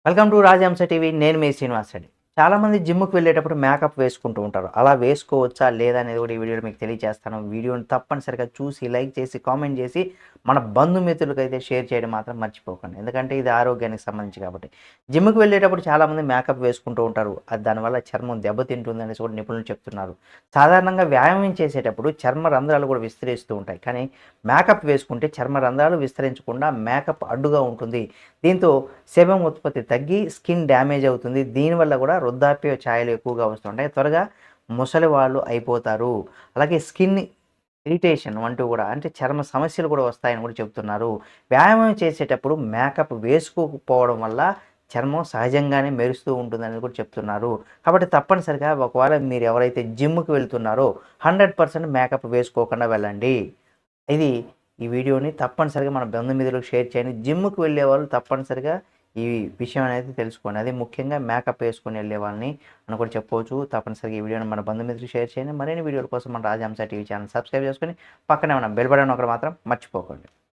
Welcome to రాజహంస TV. నేను మీ శ్రీనివాస్ రెడ్డి. చాలామంది జిమ్‌కి వెళ్ళేటప్పుడు మేకప్ వేసుకుంటూ ఉంటారు. అలా వేసుకోవచ్చా? లేదా? అనేది కూడా ఈ వీడియోలో మీకు తెలియజేస్తాను. వీడియోని తప్పనిసరిగా చూసి, లైక్ చేసి, కామెంట్ చేసి, మన బంధుమిత్రులకైతే షేర్ చేయడం మాత్రం మర్చిపోకండి. ఎందుకంటే ఇది ఆరోగ్యానికి సంబంధించి కాబట్టి. జిమ్‌కి వెళ్ళేటప్పుడు చాలామంది మేకప్ వేసుకుంటూ ఉంటారు. అది దానివల్ల చర్మం దెబ్బతింటుంది అనేసి కూడా నిపుణులు చెప్తున్నారు. సాధారణంగా వ్యాయామం చేసేటప్పుడు చర్మ రంధ్రాలు కూడా విస్తరిస్తూ ఉంటాయి. కానీ మేకప్ వేసుకుంటే చర్మ రంధ్రాలు విస్తరించకుండా మేకప్ అడ్డుగా ఉంటుంది. దీంతో సెబమ్ ఉత్పత్తి తగ్గి స్కిన్ డ్యామేజ్ అవుతుంది. దీనివల్ల కూడా వృద్ధాప్య ఛాయలు ఎక్కువగా వస్తుంటాయి. త్వరగా ముసలి వాళ్ళు అయిపోతారు. అలాగే స్కిన్ ఇరిటేషన్ అంటూ కూడా అంటే చర్మ సమస్యలు కూడా వస్తాయని కూడా చెప్తున్నారు. వ్యాయామం చేసేటప్పుడు మేకప్ వేసుకోకపోవడం వల్ల చర్మం సహజంగానే మెరుస్తూ ఉంటుందని కూడా చెప్తున్నారు. కాబట్టి తప్పనిసరిగా ఒకవేళ మీరు ఎవరైతే జిమ్‌కి వెళ్తున్నారో 100% మేకప్ వేసుకోకుండా వెళ్ళండి. ఇది ఈ వీడియోని తప్పనిసరిగా మన బంధుమిత్రులకు షేర్ చేయండి. జిమ్‌కి వెళ్ళేవాళ్ళు తప్పనిసరిగా ఈ విషయం అనేది తెలుసుకోండి. అదే ముఖ్యంగా మేకప్ ఏసుకొని ఎళ్ళే వాళ్ళని అని కూడా చెప్పుకోవచ్చు. తప్పనిసరిగా ఈ వీడియోని మన బంధుమిత్రులకు షేర్ చేయండి. మరిన్ని వీడియోల కోసం మన రాజహంస టీవీ ఛానల్ సబ్స్క్రైబ్ చేసుకొని పక్కనే ఉన్న బెల్ బటన్ నొక్కడం మాత్రం మర్చిపోకండి.